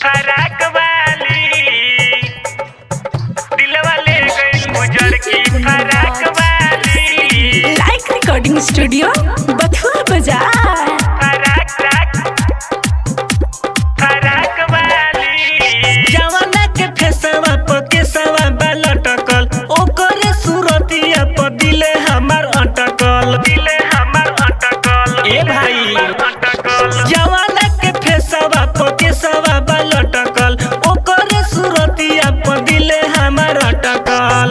फराक वाली दिलवा ले गई उजड़ की फराक वाली। लाइक रिकॉर्डिंग स्टूडियो बथुआ बाजार। फराक वाली जवाना के फेसवा पर केसवा लटकल, ओकरे सूरतिया पर दिले हमार अटकल। ए भाई जवाना के फेसवा पर केसवा लटकल, ओकरे सूरतिया पर दिले हमार अटकल।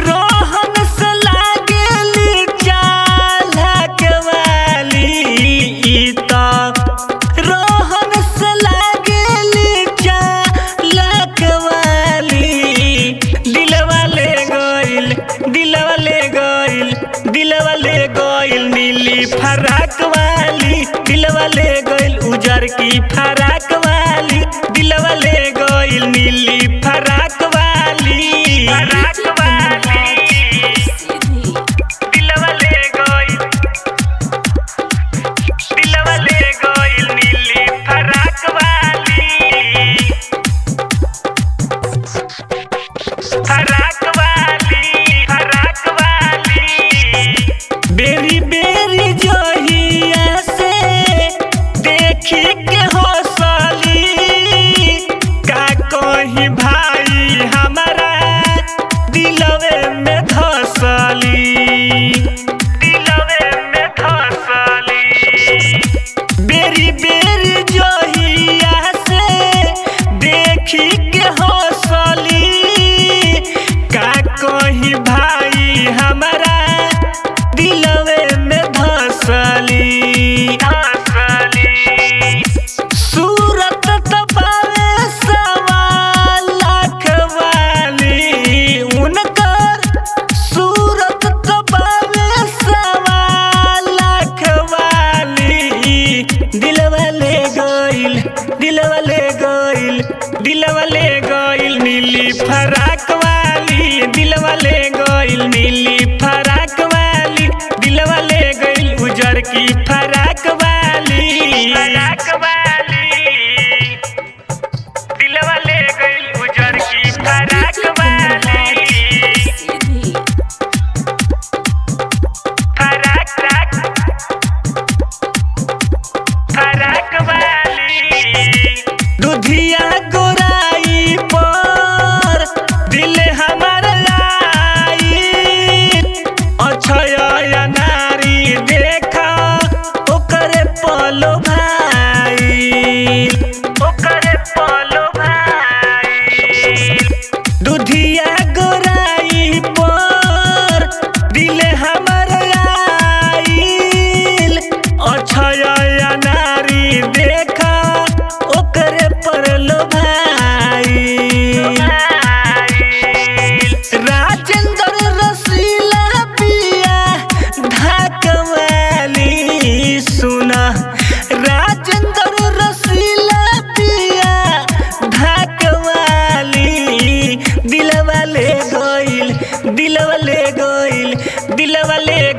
रोहन से लागेली चालक वाली ई त रोहन से लागेली चालक वाली। दिलवा ले गइल नीली फराक वाली। दिलवा ले गइल उजर की फराक वाली। दिलवा ले गइल नीली फराक वाली। दिलवा ले गइल नीली फराक वाली। बेरी बेरी जोहिया से देखी के हौसली, का कही भाई हमारा दिलवे में धसली। बेरी बेरी जोहिया से देखी के हौसली, का कही भाई हमारा दिलवे में धसली। सूरत तपावे सवा लाख वाली, उनकर सूरत तपावे सवा लाख वाली। दिलवा ले गइल नीली फराक वाली। दिलवा ले गइल नीली फराक वाली। दिलवा ले गइल उजर की फराक वाली। दिलवा ले गइल उजर की फराक वाली। फराक वाली दुधिया गोराई पर दिल हमार लाई। अछया नारी देखा ओकरे पलो भाई। दुधिया गोराई पर दिल हमार आइल। अछया नारी देखा ओकरे परलो भाई। राजेंद्र रसीला पिया धाक वाली। सुना राजेंद्र रसीला पिया धाक वाली। दिलवा ले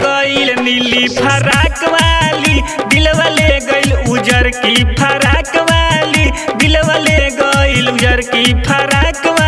गइल नीली फराक वाली। दिलवा ले गइल उजर की फराक वाली। दिलवा ले गइल उजर की फराक वाली।